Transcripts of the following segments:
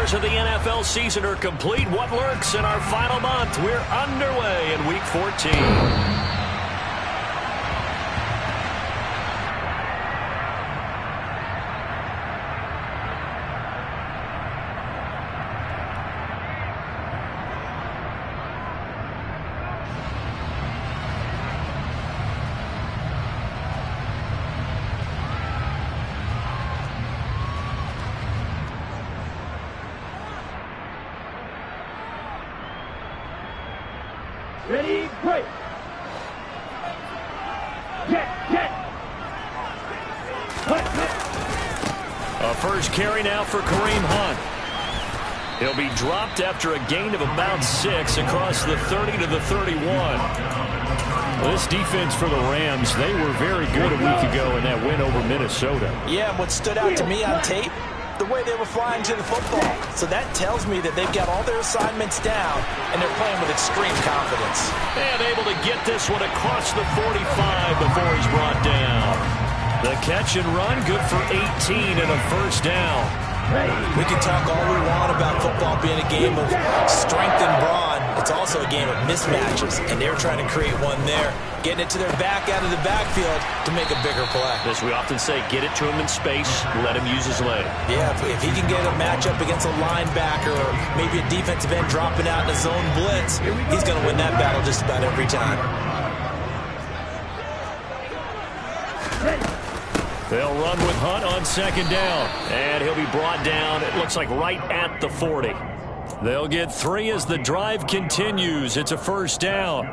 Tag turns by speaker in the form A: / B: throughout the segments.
A: doors of the NFL season are complete. What lurks in our final month? We're underway in Week 14.
B: Ready, break. Get.
A: A first carry now for Kareem Hunt. He'll be dropped after a gain of about 6 across the 30 to the 31. This defense for the Rams, they were very good a week ago in that win over Minnesota.
C: Yeah, and what stood out to me on tape, the way they were flying to the football. So that tells me that they've got all their assignments down, and they're playing with extreme confidence.
A: And able to get this one across the 45 before he's brought down. The catch and run, good for 18 and a first down.
C: We can talk all we want about football being a game of strength and brawn. It's also a game of mismatches, and they're trying to create one there, getting it to their back out of the backfield to make a bigger play.
A: As we often say, get it to him in space, let him use his leg.
C: Yeah, if he can get a matchup against a linebacker or maybe a defensive end dropping out in a zone blitz, he's going to win that battle just about every time.
A: They'll run with Hunt on second down, and he'll be brought down, it looks like right at the 40. They'll get 3 as the drive continues. It's a first down.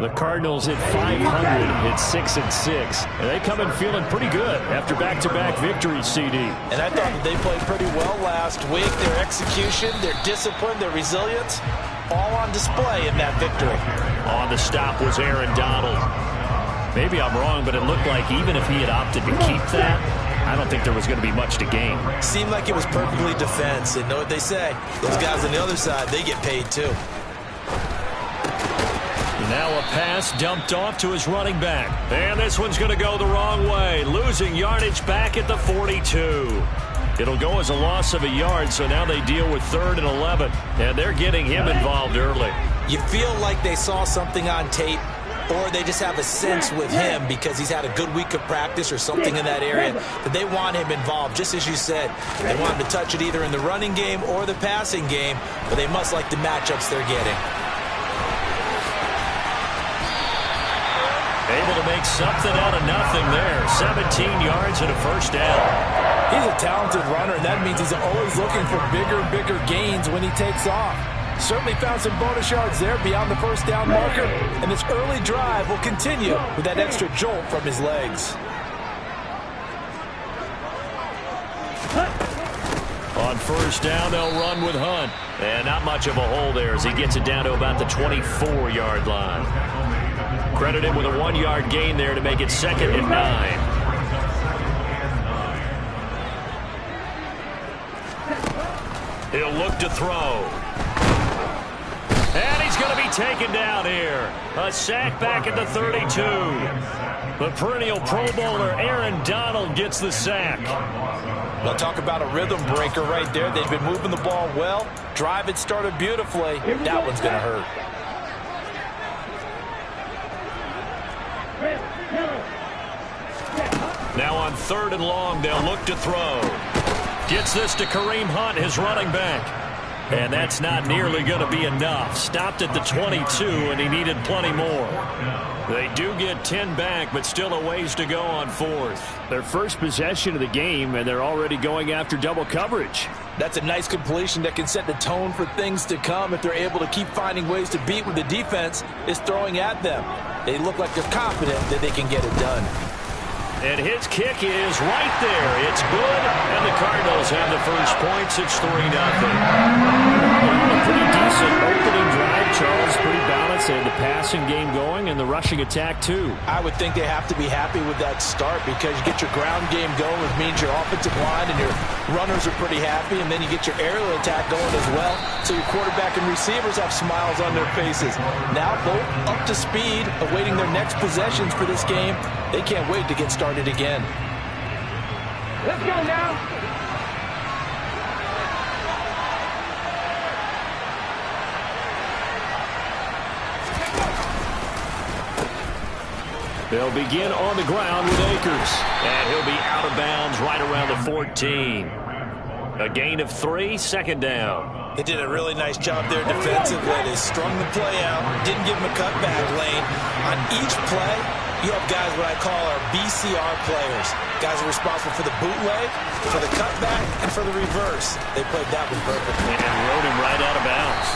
A: The Cardinals hit 500, hit 6 and 6. And they come in feeling pretty good after back-to-back victories, CD.
C: And I thought that they played pretty well last week. Their execution, their discipline, their resilience, all on display in that victory.
A: On the stop was Aaron Donald. Maybe I'm wrong, but it looked like even if he had opted to keep that, I don't think there was going to be much to gain.
C: Seemed like it was perfectly defense. And know what they say? Those guys on the other side, they get paid too.
A: Now a pass dumped off to his running back. And this one's going to go the wrong way. Losing yardage back at the 42. It'll go as a loss of a yard, so now they deal with 3rd and 11. And they're getting him involved early.
C: You feel like they saw something on tape, or they just have a sense with him because he's had a good week of practice or something in that area that they want him involved, just as you said. They want him to touch it either in the running game or the passing game, but they must like the matchups they're getting.
A: Able to make something out of nothing there. 17 yards and a first down.
D: He's a talented runner, and that means he's always looking for bigger and bigger gains when he takes off. Certainly found some bonus yards there beyond the first down marker, and this early drive will continue with that extra jolt from his legs.
A: On first down, they'll run with Hunt. And not much of a hole there as he gets it down to about the 24-yard line. Credit him with a 1-yard gain there to make it 2nd and 9. He'll look to throw. And he's going to be taken down here. A sack back at the 32. The perennial Pro Bowler Aaron Donald gets the sack.
C: Well, talk about a rhythm breaker right there. They've been moving the ball well. Drive it started beautifully. That one's going to hurt.
A: Now on 3rd and long, they'll look to throw. Gets this to Kareem Hunt, his running back. And that's not nearly going to be enough. Stopped at the 22, and he needed plenty more. They do get 10 back, but still a ways to go on 4th. Their first possession of the game, and they're already going after double coverage.
D: That's a nice completion that can set the tone for things to come if they're able to keep finding ways to beat what the defense is throwing at them. They look like they're confident that they can get it done.
A: And his kick is right there. It's good, and the Cardinals have the first points. It's 3-0. A pretty decent opening drive, Charles. Pretty balanced. They had the passing game going and the rushing attack, too.
C: I would think they have to be happy with that start because you get your ground game going, which means your offensive line and your runners are pretty happy, and then you get your aerial attack going as well, so your quarterback and receivers have smiles on their faces. Now both up to speed, awaiting their next possessions for this game. They can't wait to get started again.
B: Let's go now.
A: They'll begin on the ground with Akers. And he'll be out of bounds right around the 14. A gain of 3, second down.
D: They did a really nice job there defensively. They strung the play out, didn't give him a cutback lane. On each play, you have guys what I call our BCR players. Guys are responsible for the bootleg, for the cutback, and for the reverse. They played that one perfectly.
A: And rode him right out of bounds.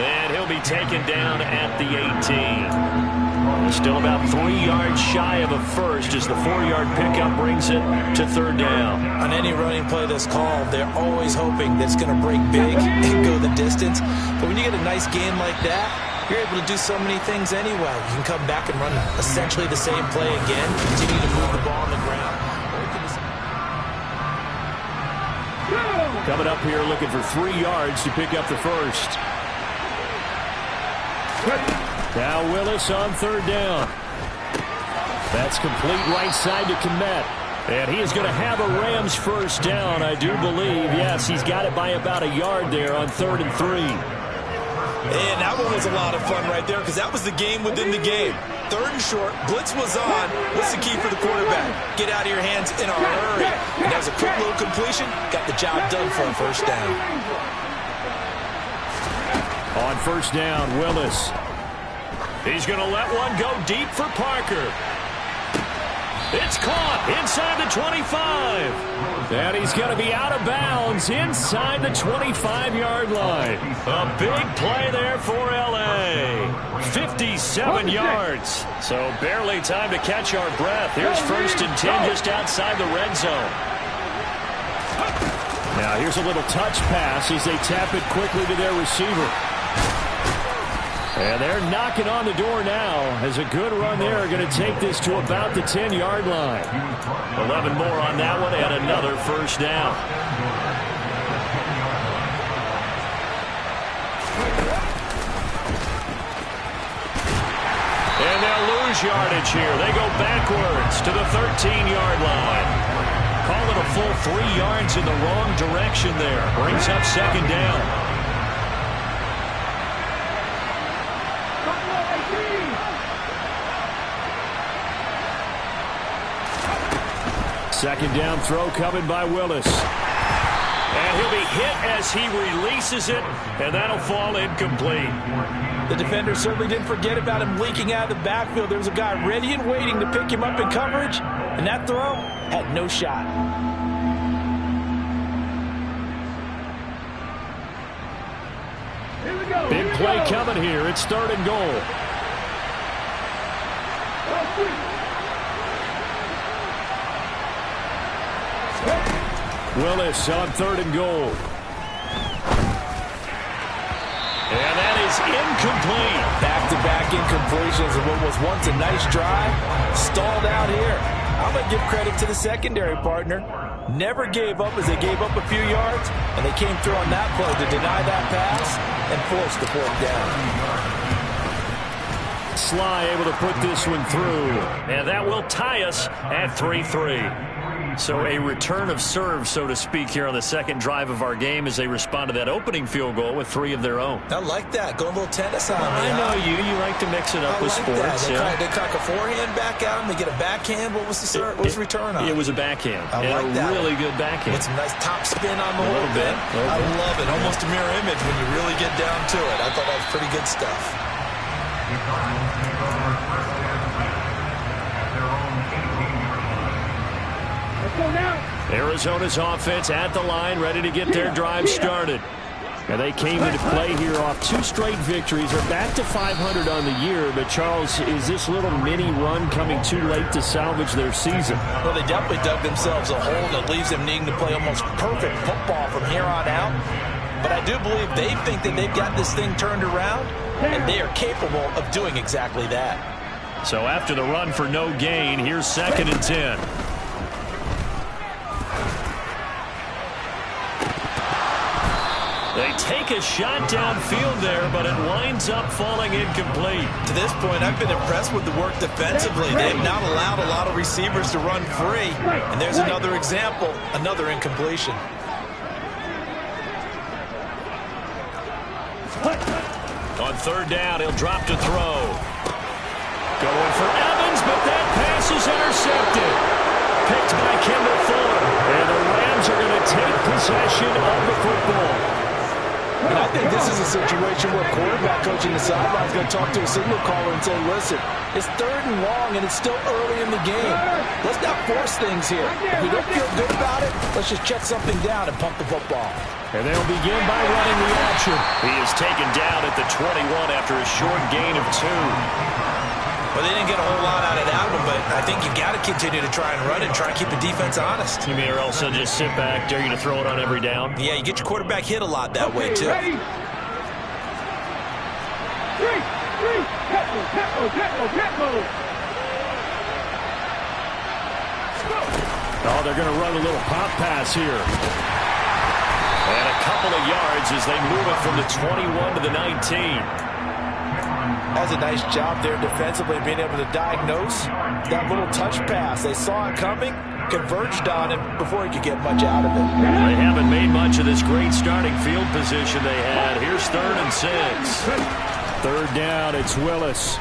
A: And he'll be taken down at the 18. Still about 3 yards shy of a first as the 4-yard pickup brings it to third down.
D: On any running play that's called, they're always hoping that it's going to break big and go the distance. But when you get a nice gain like that, you're able to do so many things anyway. You can come back and run essentially the same play again, continue to move the ball on the ground.
A: Coming up here looking for 3 yards to pick up the first. Now Willis on third down. That's complete right side to Kmet. And he is going to have a Rams first down, I do believe. Yes, he's got it by about a yard there on 3rd and 3.
D: And that one was a lot of fun right there because that was the game within the game. 3rd and short, blitz was on. What's the key for the quarterback? Get out of your hands in a hurry. And that was a quick little completion. Got the job done for a first down.
A: On first down, Willis. He's going to let one go deep for Parker. It's caught inside the 25. And he's going to be out of bounds inside the 25-yard line. A big play there for L.A. 57 yards. So barely time to catch our breath. Here's 1st and 10 just outside the red zone. Now here's a little touch pass as they tap it quickly to their receiver. And they're knocking on the door now as a good run there are going to take this to about the 10-yard line. 11 more on that one and another first down. And they'll lose yardage here. They go backwards to the 13-yard line. Call it a full 3 yards in the wrong direction there. Brings up second down. Second down throw coming by Willis. And he'll be hit as he releases it, and that'll fall incomplete.
D: The defender certainly didn't forget about him leaking out of the backfield. There was a guy ready and waiting to pick him up in coverage, and that throw had no shot.
A: Big play coming here. It's 3rd and goal. Willis on 3rd and goal. And that is incomplete.
D: Back-to-back incompletions of what was once a nice drive. Stalled out here. I'm going to give credit to the secondary partner. Never gave up as they gave up a few yards, and they came through on that play to deny that pass and force the fourth down.
A: Sly able to put this one through. And that will tie us at 3-3. So a return of serve, so to speak, here on the second drive of our game as they respond to that opening field goal with 3 of their own.
D: I like that. Going a little tennis on me.
A: I know you. You like to mix it up with sports.
D: They cock a forehand back at him. They get a backhand. What was the serve? What was the return on?
A: It was a backhand.
D: I like that.
A: Really good backhand.
D: With some nice top spin on the whole thing. I love it. Almost a mirror image when you really get down to it. I thought that was pretty good stuff.
A: Arizona's offense at the line, ready to get their drive started. And they came into play here off 2 straight victories. They're back to 500 on the year. But, Charles, is this little mini run coming too late to salvage their season?
D: Well, they definitely dug themselves a hole that leaves them needing to play almost perfect football from here on out. But I do believe they think that they've got this thing turned around, and they are capable of doing exactly that.
A: So after the run for no gain, here's 2nd and 10. They take a shot downfield there, but it winds up falling incomplete.
D: To this point, I've been impressed with the work defensively. They have not allowed a lot of receivers to run free. And there's another example, another incompletion.
A: On 3rd down, he'll drop to throw. Going for Evans, but intercepted. Picked by Kendall Fuller. And the Rams are going to take possession of the football.
C: And I think this is a situation where quarterback coach in the sideline is going to talk to a signal caller and say, listen, it's 3rd and long and it's still early in the game. Let's not force things here. If we don't feel good about it, let's just check something down and pump the football.
A: And they'll begin by running the action. He is taken down at the 21 after a short gain of 2.
D: Well, they didn't get a whole lot out of that one, but I think you got to continue to try and run and try and keep the defense honest.
A: You mean or else they'll just sit back, dare you to throw it on every down?
D: Yeah, you get your quarterback hit a lot that way, too.
B: Ready? 3, tempo.
A: Oh, they're going to run a little pop pass here. And a couple of yards as they move it from the 21 to the 19.
C: Has a nice job there defensively being able to diagnose that little touch pass. They saw it coming, converged on it before he could get much out of it.
A: They haven't made much of this great starting field position they had. Here's 3rd and 6. 3rd down, it's Willis.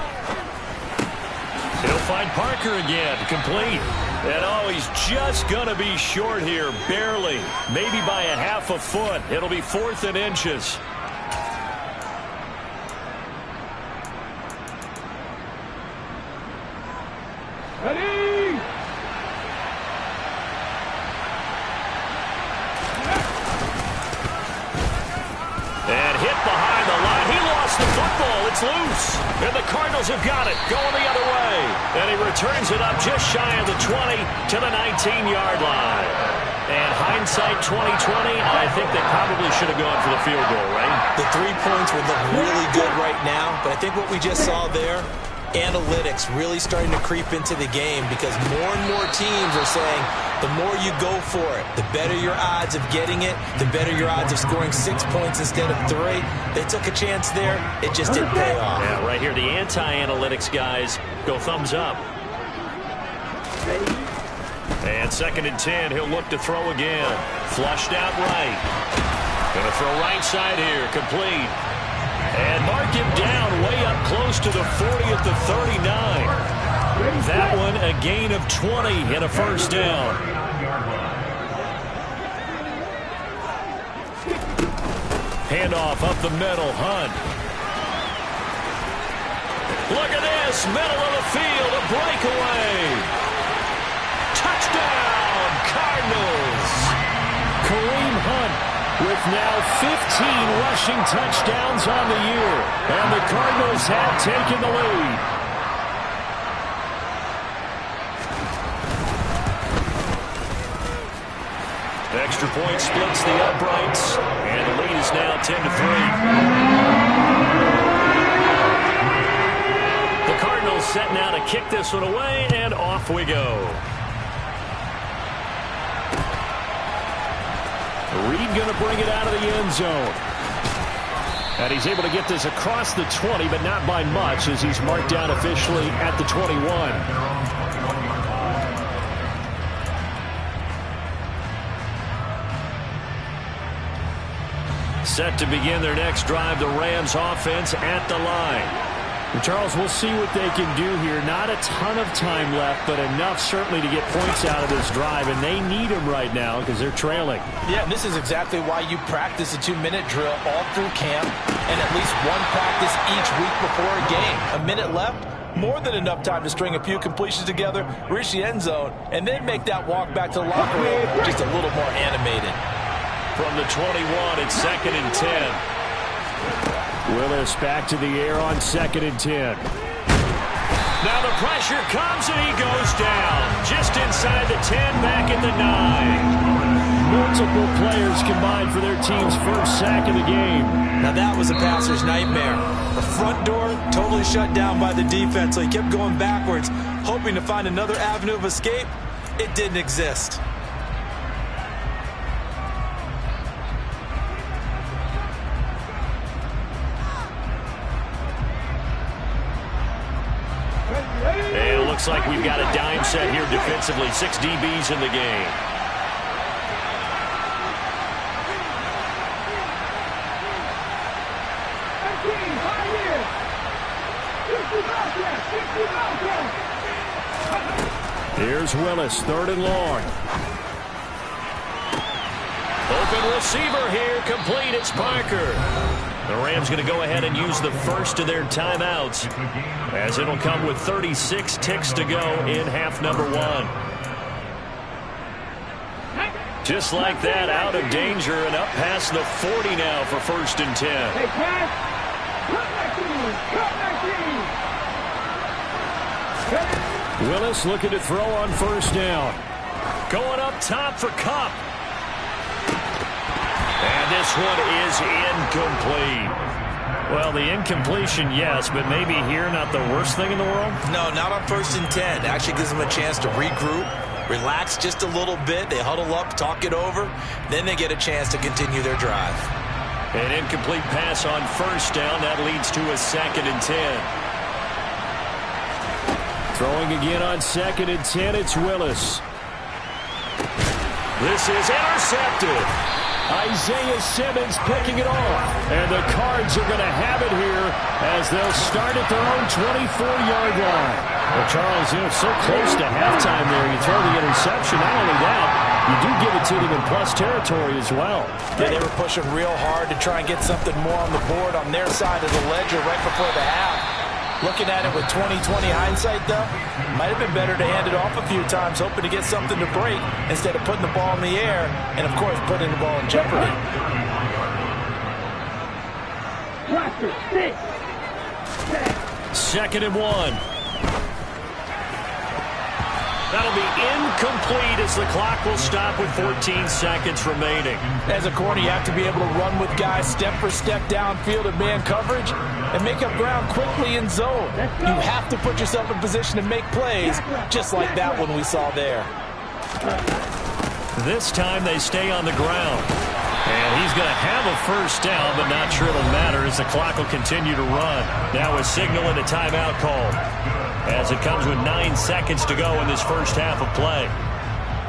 A: He'll find Parker again, complete. And oh, he's just going to be short here, barely. Maybe by a half a foot. It'll be 4th and inches.
B: Ready?
A: And hit behind the line. He lost the football. It's loose. And the Cardinals have got it, going the other way. And he returns it up just shy of the 20 to the 19-yard line. And hindsight 2020, I think they probably should have gone for the field goal, right?
D: The 3 points would look really good right now, but I think what we just saw there, analytics really starting to creep into the game because more and more teams are saying the more you go for it, the better your odds of getting it, the better your odds of scoring 6 points instead of 3. They took a chance there. It just didn't pay off.
A: Yeah, right here, the anti-analytics guys go thumbs up. And 2nd and 10, he'll look to throw again. Flushed out right. Going to throw right side here, complete. And mark him down way up close to the 40 at the 39. That one a gain of 20 and a 1st down. Handoff up the middle, Hunt. Look at this, middle of the field, a breakaway. Touchdown, Cardinals. Kareem Hunt with now 15 rushing touchdowns on the year. And the Cardinals have taken the lead. Extra point splits the uprights. And the lead is now 10-3. The Cardinals set now to kick this one away, and off we go. Reed going to bring it out of the end zone. And he's able to get this across the 20, but not by much as he's marked down officially at the 21. Set to begin their next drive, the Rams offense at the line. And Charles, we'll see what they can do here. Not a ton of time left, but enough certainly to get points out of this drive, and they need them right now because they're trailing.
C: Yeah, and this is exactly why you practice a 2-minute drill all through camp and at least one practice each week before a game. A minute left, more than enough time to string a few completions together, reach the end zone, and then make that walk back to the locker room just a little more animated.
A: From the 21, it's 2nd and 10. Willis back to the air on 2nd and 10. Now the pressure comes and he goes down. Just inside the 10, back at the 9. Multiple players combined for their team's first sack of the game.
D: Now that was a passer's nightmare. The front door totally shut down by the defense, so he kept going backwards, hoping to find another avenue of escape. It didn't exist.
A: And it looks like we've got a dime set here defensively. 6 DBs in the game. Here's Willis, 3rd and long. Open receiver here, complete. It's Parker. The Rams going to go ahead and use the first of their timeouts, as it'll come with 36 ticks to go in half number 1. Just like that, out of danger and up past the 40 now for 1st and 10.
B: Hey, pass.
A: Willis looking to throw on 1st down. Going up top for Kupp. And this one is incomplete. Well, the incompletion, yes, but maybe here not the worst thing in the world?
C: No, not on 1st and 10. Actually gives them a chance to regroup, relax just a little bit. They huddle up, talk it over. Then they get a chance to continue their drive.
A: An incomplete pass on 1st down. That leads to a 2nd and 10. Throwing again on 2nd and 10, it's Willis. This is intercepted. Isaiah Simmons picking it off. And the Cards are going to have it here as they'll start at their own 24-yard line. Well, Charles, so close to halftime there. You throw the interception. Not only that, you do give it to them in plus territory as well.
D: Yeah, they were pushing real hard to try and get something more on the board on their side of the ledger right before the half. Looking at it with 20/20 hindsight, though, might have been better to hand it off a few times, hoping to get something to break instead of putting the ball in the air and, of course, putting the ball in jeopardy.
A: 2nd and 1. That'll be incomplete as the clock will stop with 14 seconds remaining.
D: As a corner, you have to be able to run with guys step for step downfield in man coverage and make up ground quickly in zone. You have to put yourself in position to make plays, just like that one we saw there.
A: This time they stay on the ground. And he's going to have a 1st down, but not sure it'll matter as the clock will continue to run. Now a signal and a timeout called, as it comes with 9 seconds to go in this first half of play.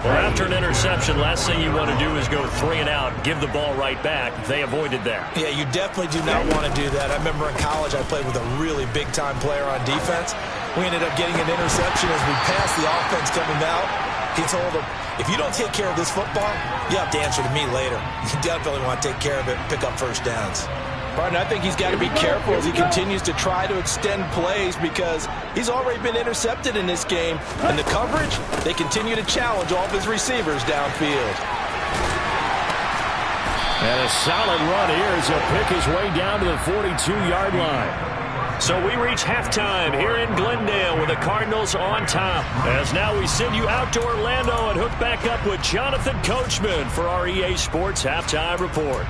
A: Well, after an interception, last thing you want to do is go 3 and out, give the ball right back. They avoided that.
C: Yeah, you definitely do not want to do that. I remember in college I played with a really big-time player on defense. We ended up getting an interception as we passed the offense coming out. He told him, if you don't take care of this football, you have to answer to me later. You definitely want to take care of it and pick up 1st downs.
D: Partner, I think he's got to be careful as he continues to try to extend plays because he's already been intercepted in this game. And the coverage, they continue to challenge all of his receivers downfield.
A: And a solid run here as he'll pick his way down to the 42-yard line. So we reach halftime here in Glendale with the Cardinals on top. As now we send you out to Orlando and hook back up with Jonathan Coachman for our EA Sports Halftime Report.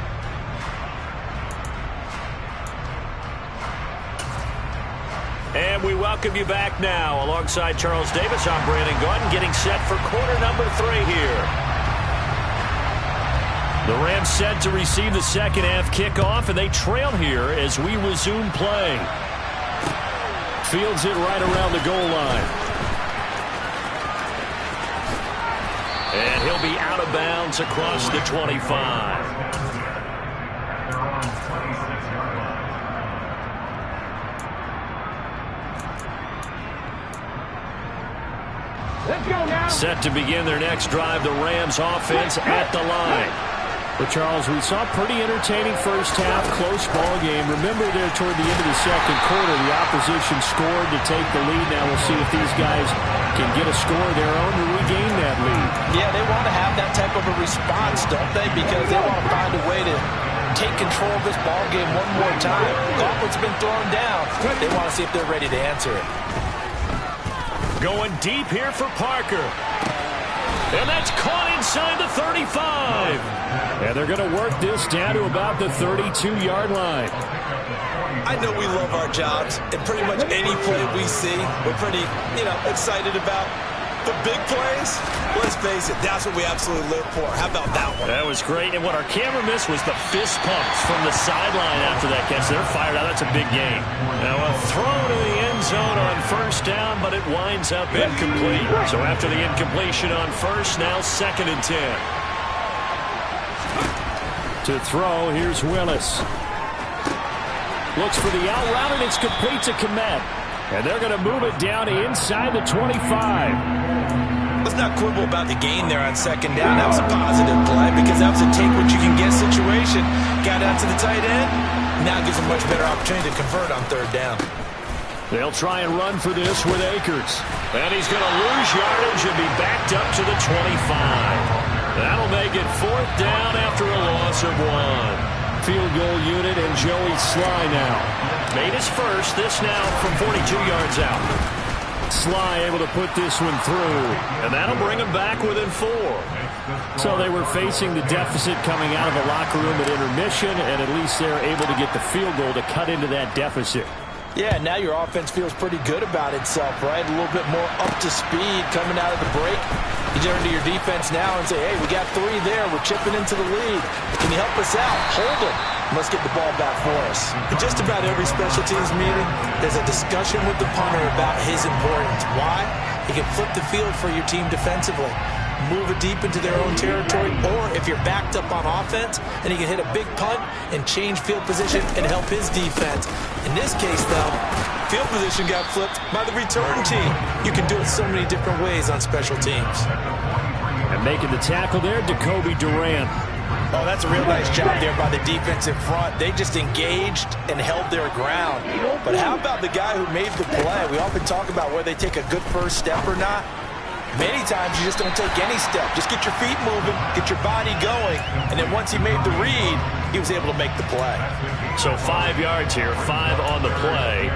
A: And we welcome you back now. Alongside Charles Davis, I'm Brandon Gaudin, getting set for quarter number 3 here. The Rams set to receive the 2nd half kickoff, and they trail here as we resume play. Fields it right around the goal line. And he'll be out of bounds across the 25.
B: Let's go now.
A: Set to begin their next drive, the Rams offense at the line. But, Charles, we saw pretty entertaining first half, close ball game. Remember there toward the end of the 2nd quarter, the opposition scored to take the lead. Now we'll see if these guys can get a score of their own to regain that lead.
D: Yeah, they want to have that type of a response, don't they? Because they want to find a way to take control of this ball game one more time. Gauntlet's been thrown down. They want to see if they're ready to answer it.
A: Going deep here for Parker. And that's caught inside the 35. And they're going to work this down to about the 32-yard line.
C: I know we love our jobs, and pretty much any play we see, we're pretty, excited about. The big plays, let's face it, that's what we absolutely live for. How about that one?
A: That was great. And what our camera missed was the fist pumps from the sideline after that catch. They're fired out. That's a big game. Now a throw to the end zone on 1st down, but it winds up incomplete. So after the incompletion on 1st, now 2nd and 10. To throw, here's Willis. Looks for the out route, and it's complete to Kmet. And they're going to move it down inside the 25.
D: Let's not quibble about the gain there on second down. That was a positive play because that was a take-what-you-can-get situation. Got out to the tight end. Now gives a much better opportunity to convert on third down.
A: They'll try and run for this with Akers. And he's going to lose yardage and be backed up to the 25. That'll make it fourth down after a loss of 1. Field goal unit and Joey Sly now. Made his first, this now from 42 yards out. Sly able to put this one through, and that'll bring him back within 4. So they were facing the deficit coming out of the locker room at intermission, and at least they're able to get the field goal to cut into that deficit.
C: Yeah, now your offense feels pretty good about itself, right? A little bit more up to speed coming out of the break. You turn to your defense now and say, hey, we got 3 there. We're chipping into the lead. Can you help us out? Hold them. Let's get the ball back for us. In just about every special teams meeting, there's a discussion with the punter about his importance. Why? He can flip the field for your team defensively, move it deep into their own territory, or if you're backed up on offense, then he can hit a big punt and change field position and help his defense. In this case, though, field position got flipped by the return team. You can do it so many different ways on special teams.
A: And making the tackle there, Jacoby Durant.
C: Oh, that's a real nice job there by the defensive front. They just engaged and held their ground. But how about the guy who made the play? We often talk about whether they take a good first step or not. Many times you just don't take any step. Just get your feet moving, get your body going, and then once he made the read, he was able to make the play.
A: So 5 yards here, 5 on the play.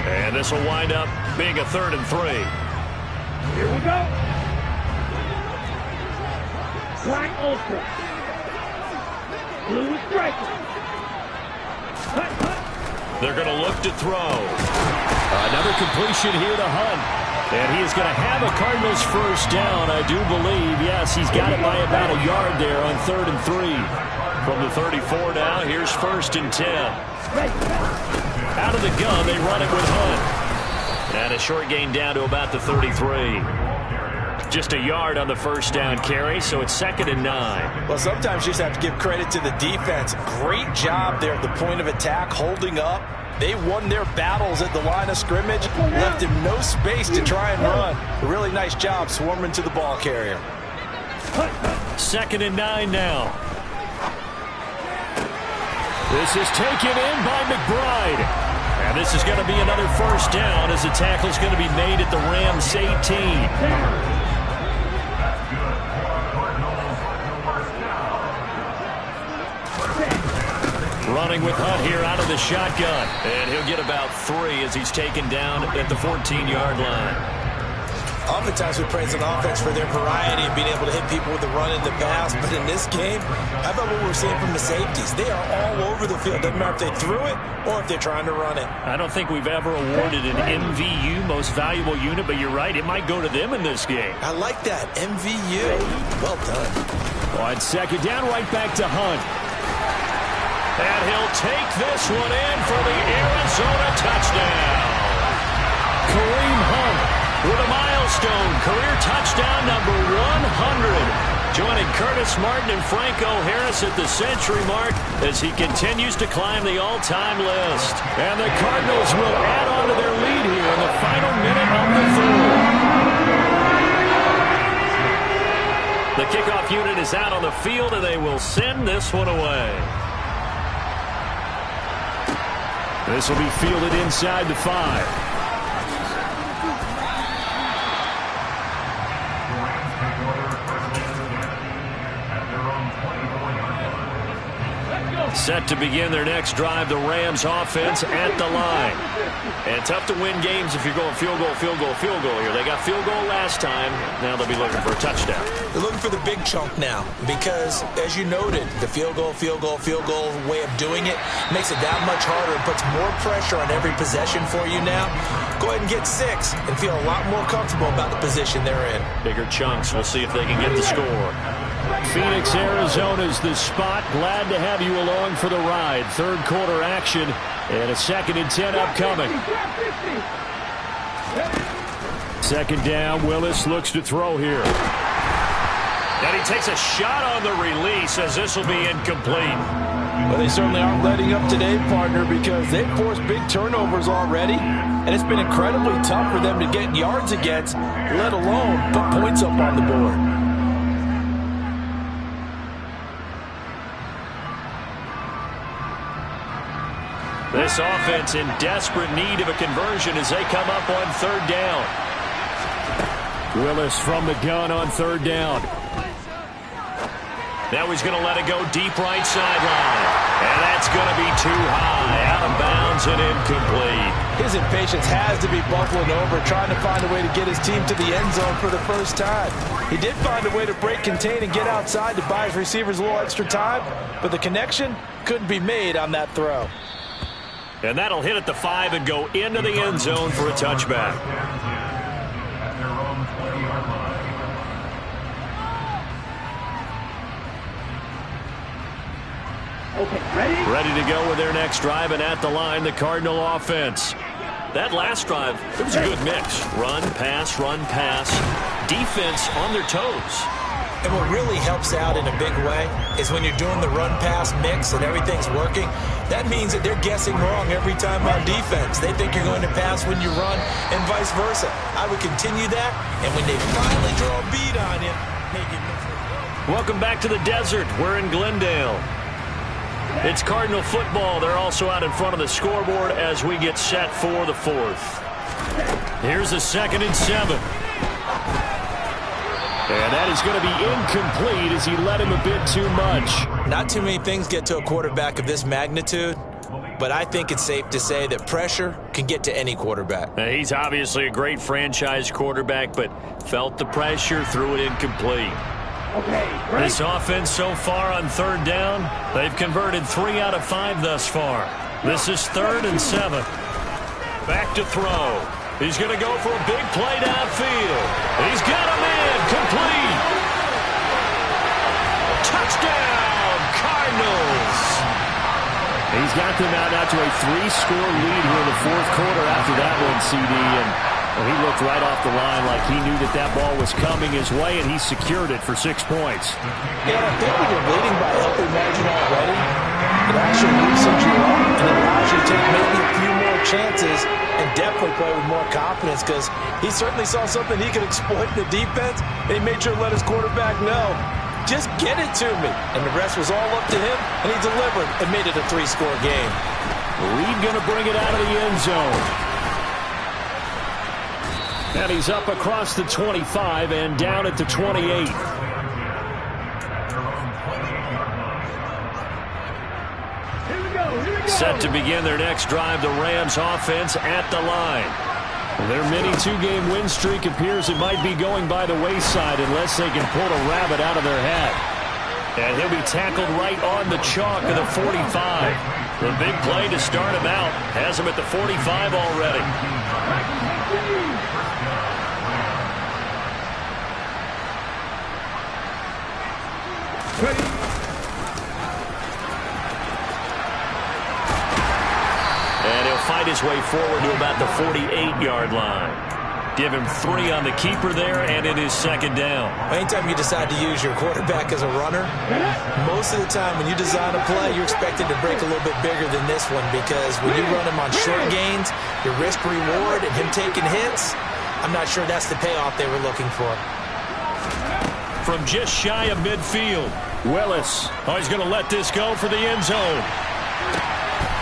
A: And this will wind up being a 3rd and 3.
B: Here we go. Black Ultra. Blue Striker.
A: They're going to look to throw. Another completion here to Hunt. And he is going to have a Cardinals first down, I do believe. Yes, he's got it by about a yard there on 3rd and 3. From the 34 now, here's 1st and 10. Out of the gun, they run it with Hunt. And a short gain down to about the 33. Just a yard on the first down carry, so it's 2nd and 9.
C: Well, sometimes you just have to give credit to the defense. Great job there at the point of attack, holding up. They won their battles at the line of scrimmage, left him no space to try and run. A really nice job swarming to the ball carrier.
A: 2nd and 9 now. This is taken in by McBride. And this is going to be another first down as the tackle is going to be made at the Rams 18. Running with Hunt here out of the shotgun. And he'll get about 3 as he's taken down at the 14-yard line.
C: Oftentimes we praise an offense for their variety and being able to hit people with the run and the pass. But in this game, how about what we're seeing from the safeties? They are all over the field. Doesn't matter if they threw it or if they're trying to run it.
A: I don't think we've ever awarded an MVU, most valuable unit, but you're right. It might go to them in this game.
C: I like that. MVU. Well done.
A: On 2nd down, right back to Hunt. And he'll take this one in for the Arizona touchdown. Kareem Hunt with a milestone career touchdown number 100. Joining Curtis Martin and Franco Harris at the century mark as he continues to climb the all-time list. And the Cardinals will add on to their lead here in the final minute of the 3rd. The kickoff unit is out on the field, and they will send this one away. This will be fielded inside the 5. Set to begin their next drive, the Rams offense at the line. And tough to win games if you're going field goal, field goal, field goal here. They got field goal last time. Now they'll be looking for a touchdown.
C: They're looking for the big chunk now because, as you noted, the field goal way of doing it makes it that much harder and puts more pressure on every possession for you now. Go ahead and get 6 and feel a lot more comfortable about the position they're in.
A: Bigger chunks. We'll see if they can get the score. Phoenix, Arizona's the spot. Glad to have you along for the ride. 3rd quarter action and a 2nd and 10 upcoming. 2nd down, Willis looks to throw here. And he takes a shot on the release as this will be incomplete.
D: Well, they certainly aren't letting up today, partner, because they've forced big turnovers already, and it's been incredibly tough for them to get yards against, let alone put points up on the board.
A: This offense in desperate need of a conversion as they come up on third down. Willis from the gun on third down. Now he's going to let it go deep right sideline. And that's going to be too high, out of bounds and incomplete.
D: His impatience has to be bubbling over, trying to find a way to get his team to the end zone for the first time. He did find a way to break contain and get outside to buy his receivers a little extra time, but the connection couldn't be made on that throw.
A: And that'll hit at the 5 and go into the end zone for a touchback.
B: Okay, ready?
A: Ready to go with their next drive, and at the line, the Cardinal offense. That last drive, it was a good mix. Run, pass, defense on their toes.
C: And what really helps out in a big way is when you're doing the run-pass mix and everything's working, that means that they're guessing wrong every time on defense. They think you're going to pass when you run and vice versa. I would continue that, and when they finally draw a bead on you, maybe miss it.
A: Welcome back to the desert. We're in Glendale. It's Cardinal football. They're also out in front of the scoreboard as we get set for the fourth. Here's a 2nd and 7. And that is going to be incomplete as he led him a bit too much.
C: Not too many things get to a quarterback of this magnitude, but I think it's safe to say that pressure can get to any quarterback.
A: Now, he's obviously a great franchise quarterback, but felt the pressure, threw it incomplete.
B: Okay,
A: This offense so far on third down, they've converted 3 out of 5 thus far. This is 3rd and 7. Back to throw. He's going to go for a big play downfield. He's got a man complete. Touchdown, Cardinals. He's got them out now to a 3-score lead here in the fourth quarter after that one, CD. And he looked right off the line like he knew that ball was coming his way, and he secured it for 6 points.
C: Yeah, I think when you're leading by a healthy margin already, it actually loosens you up and allows you to take maybe a few more chances and definitely play with more confidence, because he certainly saw something he could exploit in the defense, and he made sure to let his quarterback know, just get it to me. And the rest was all up to him, and he delivered and made it a 3-score game.
A: Reed going to bring it out of the end zone. And he's up across the 25 and down at the 28. Set to begin their next drive, the Rams offense at the line. Their mini 2-game win streak appears it might be going by the wayside unless they can pull a rabbit out of their hat. And he'll be tackled right on the chalk of the 45. The big play to start him out has him at the 45 already. And he'll fight his way forward to about the 48-yard line. Give him 3 on the keeper there, and it is 2nd down.
C: Anytime you decide to use your quarterback as a runner, most of the time when you design a play, you're expected to break a little bit bigger than this one, because when you run him on short gains, your risk-reward and him taking hits, I'm not sure that's the payoff they were looking for.
A: From just shy of midfield, Willis. Oh, he's going to let this go for the end zone.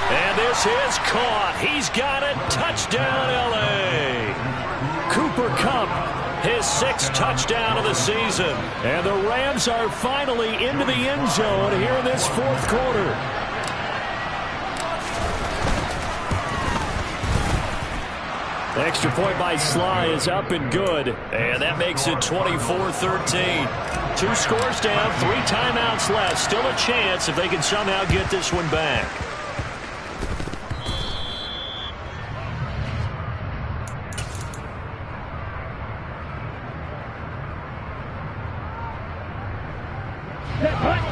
A: And this is caught. He's got it. Touchdown, L.A. Cooper Kupp, his 6th touchdown of the season. And the Rams are finally into the end zone here in this fourth quarter. Extra point by Sly is up and good. And that makes it 24-13. 2 scores down, 3 timeouts left. Still a chance if they can somehow get this one back.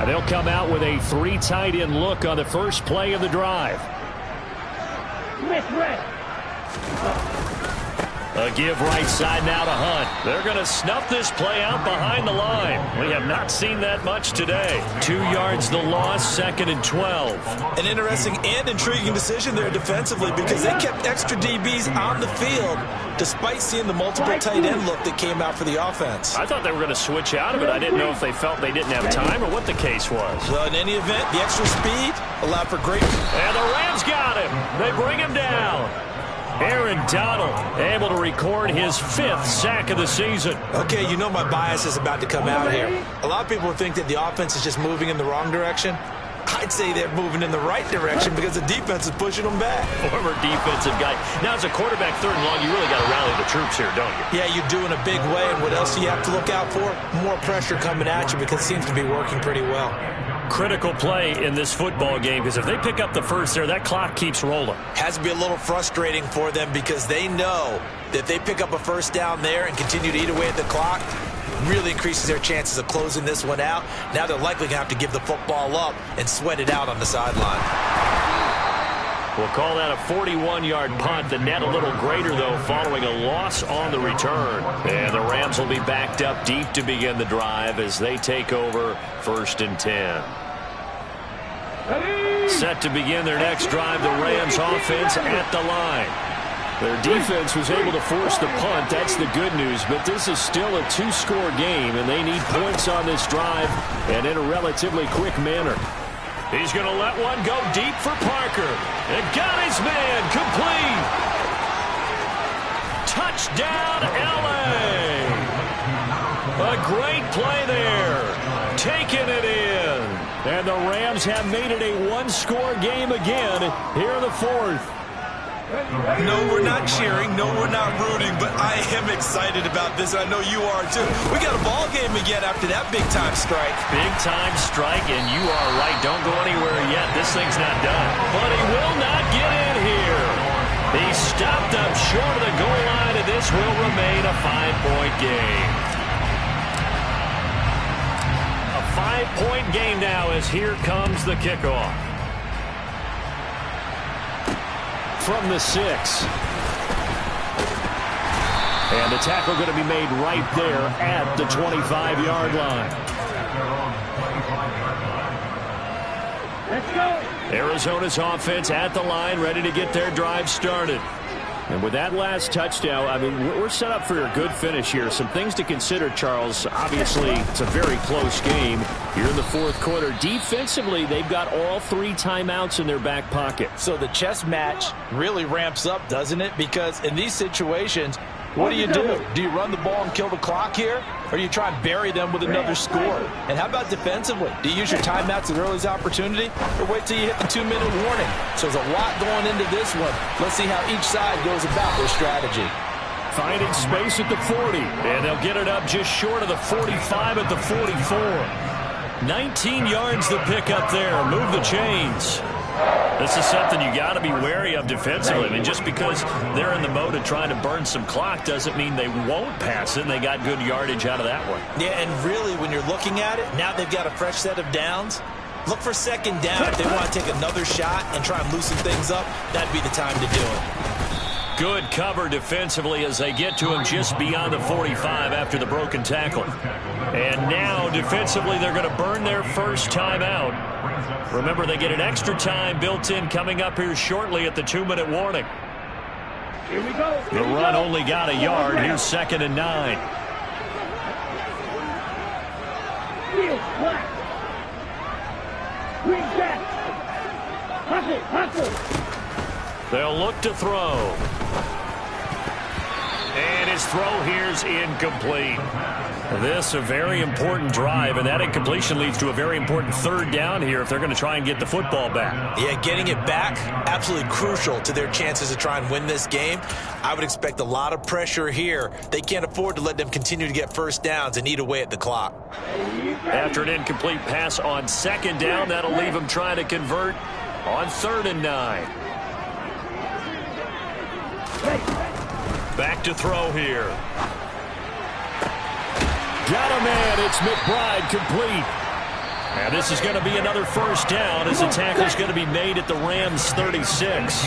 A: They'll come out with a 3 tight end look on the first play of the drive. A give right side now to Hunt. They're going to snuff this play out behind the line. We have not seen that much today. 2 yards the loss, 2nd and 12.
D: An interesting and intriguing decision there defensively because they kept extra DBs on the field despite seeing the multiple tight end look that came out for the offense.
A: I thought they were going to switch out of it. I didn't know if they felt they didn't have time or what the case was.
D: Well, in any event, the extra speed allowed for great...
A: And the Rams got him. They bring him down. Aaron Donald able to record his 5th sack of the season.
D: Okay, you know my bias is about to come out here. A lot of people think that the offense is just moving in the wrong direction. I'd say they're moving in the right direction because the defense is pushing them back.
A: Former defensive guy. Now, as a quarterback, 3rd and long, you really got to rally the troops here, don't you?
D: Yeah, you do in a big way. And what else do you have to look out for? More pressure coming at you because it seems to be working pretty well.
A: Critical play in this football game because if they pick up the first there, that clock keeps rolling.
D: Has to be a little frustrating for them because they know that if they pick up a first down there and continue to eat away at the clock, really increases their chances of closing this one out. Now they're likely going to have to give the football up and sweat it out on the sideline.
A: We'll call that a 41-yard punt. The net a little greater, though, following a loss on the return. And the Rams will be backed up deep to begin the drive as they take over 1st and 10. Set to begin their next drive, the Rams offense at the line. Their defense was able to force the punt. That's the good news, but this is still a 2-score game, and they need points on this drive and in a relatively quick manner. He's going to let one go deep for Parker. And got his man complete. Touchdown, L.A. A great play there. Taking it in. And the Rams have made it a 1-score game again here in the 4th.
D: No, we're not cheering. No, we're not rooting. But I am excited about this. I know you are, too. We got a ball game again after that big-time strike.
A: Big-time strike, and you are right. Don't go anywhere yet. This thing's not done. But he will not get in here. He stopped up short of the goal line, and this will remain a 5-point game. A 5-point game now as here comes the kickoff. From the 6. And the tackle going to be made right there at the 25-yard line.
B: Let's go.
A: Arizona's offense at the line, ready to get their drive started. And with that last touchdown, I mean, we're set up for a good finish here. Some things to consider, Charles. Obviously, it's a very close game. You're in the 4th quarter. Defensively, they've got all 3 timeouts in their back pocket.
D: So the chess match really ramps up, doesn't it? Because in these situations, what do? Do you run the ball and kill the clock here? Or do you try and bury them with another score? And how about defensively? Do you use your timeouts at earliest opportunity? Or wait till you hit the 2-minute warning? So there's a lot going into this one. Let's see how each side goes about their strategy.
A: Finding space at the 40. And they'll get it up just short of the 45 at the 44. 19 yards to pick up there. Move the chains. This is something you got to be wary of defensively. I mean, just because they're in the mode of trying to burn some clock doesn't mean they won't pass it, and they got good yardage out of that one.
D: Yeah, and really, when you're looking at it, now they've got a fresh set of downs. Look for 2nd down. If they want to take another shot and try and loosen things up, that'd be the time to do it.
A: Good cover defensively as they get to him just beyond the 45 after the broken tackle. And now, defensively, they're going to burn their first timeout. Remember, they get an extra time built in coming up here shortly at the 2-minute warning.
B: Here we go.
A: The run only got a yard. Here's 2nd and 9.
B: Field flat. Green jack. Hustle.
A: They'll look to throw. And his throw here's incomplete. This a very important drive, and that incompletion leads to a very important 3rd down here if they're going to try and get the football back.
D: Yeah, getting it back, absolutely crucial to their chances to try and win this game. I would expect a lot of pressure here. They can't afford to let them continue to get first downs and eat away at the clock.
A: After an incomplete pass on 2nd down, that'll leave them trying to convert on 3rd and 9. Back to throw here. Got a man. It's McBride complete. And this is going to be another first down as the tackle's going to be made at the Rams 36.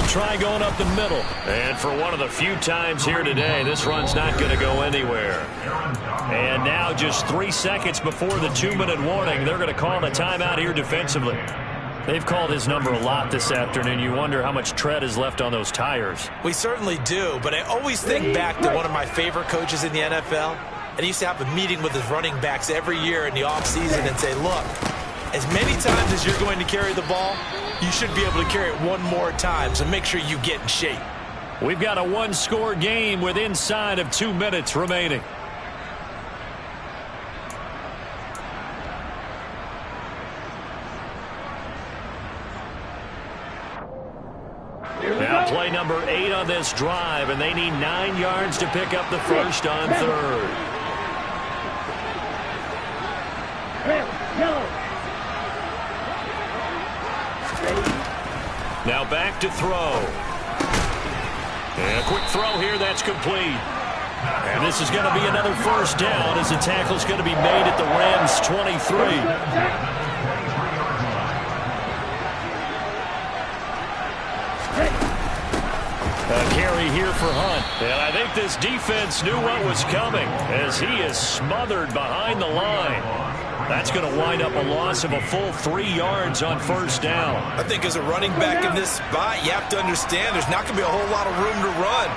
A: They'll try going up the middle. And for one of the few times here today, this run's not going to go anywhere. And now just 3 seconds before the 2-minute warning, they're going to call a timeout here defensively. They've called his number a lot this afternoon. You wonder how much tread is left on those tires.
C: We certainly do, but I always think back to one of my favorite coaches in the NFL. And he used to have a meeting with his running backs every year in the offseason and say, look, as many times as you're going to carry the ball, you should be able to carry it one more time, so make sure you get in shape.
A: We've got a one-score game with inside of 2 minutes remaining. Now play number 8 on this drive, and they need 9 yards to pick up the first on third. Now back to throw. And a quick throw here, that's complete. And this is going to be another first down as the tackle's going to be made at the Rams' 23. A carry here for Hunt. And I think this defense knew what was coming as he is smothered behind the line. That's going to wind up a loss of a full 3 yards on first down.
C: I think as a running back in this spot, you have to understand there's not going to be a whole lot of room to run.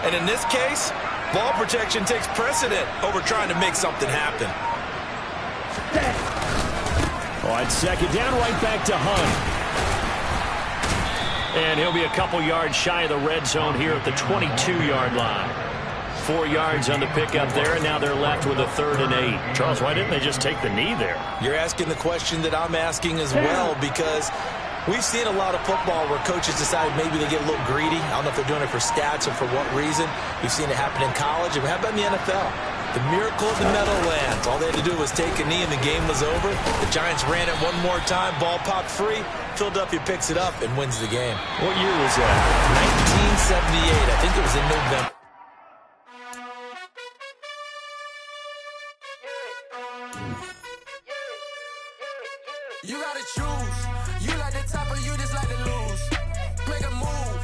C: And in this case, ball protection takes precedent over trying to make something happen.
A: On second down, right back to Hunt. And he'll be a couple yards shy of the red zone here at the 22-yard line. 4 yards on the pickup there, and now they're left with a 3rd and 8. Charles, why didn't they just take the knee there?
C: You're asking the question that I'm asking as well, because we've seen a lot of football where coaches decide maybe they get a little greedy. I don't know if they're doing it for stats or for what reason. We've seen it happen in college, and how about in the NFL? The miracle of the Meadowlands. All they had to do was take a knee, and the game was over. The Giants ran it one more time. Ball popped free. Philadelphia picks it up and wins the game.
A: What year was that?
C: 1978. I think it was in November.
E: You gotta choose. You like the top or you just like to lose. Make a move.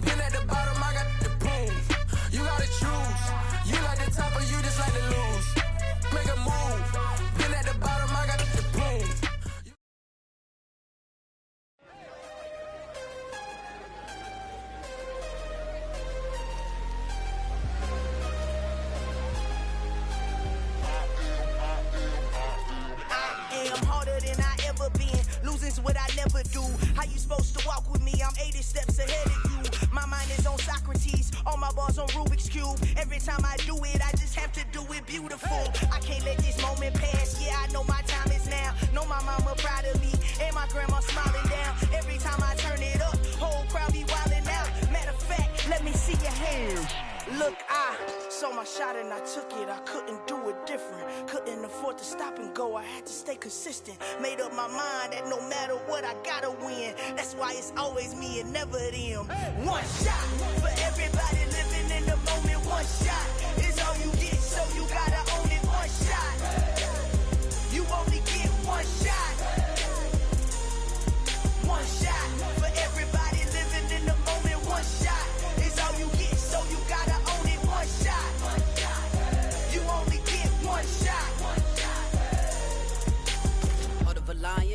E: Been at the bottom, I got the prove. You gotta choose. You like the top or you just like to lose. Make a move. Been at the bottom, I got the prove.
F: What I never do. How you supposed to walk with me? I'm 80 steps ahead of you. My mind is on Socrates, all my balls on Rubik's Cube. Every time I do it, I just have to do it beautiful. I can't let this moment pass. Yeah, I know my time is now. Know my mama proud of me, and my grandma smiling down. Every time I turn it up, whole crowd be wilding out. Matter of fact, let me see your hands. Look, I saw my shot and I took it. I couldn't do it different. Couldn't afford to stop and go. I had to stay consistent. Made up my mind that no matter what, I gotta win. That's why it's always me and never them. One shot for everybody living in the moment. One shot is all you get, so you gotta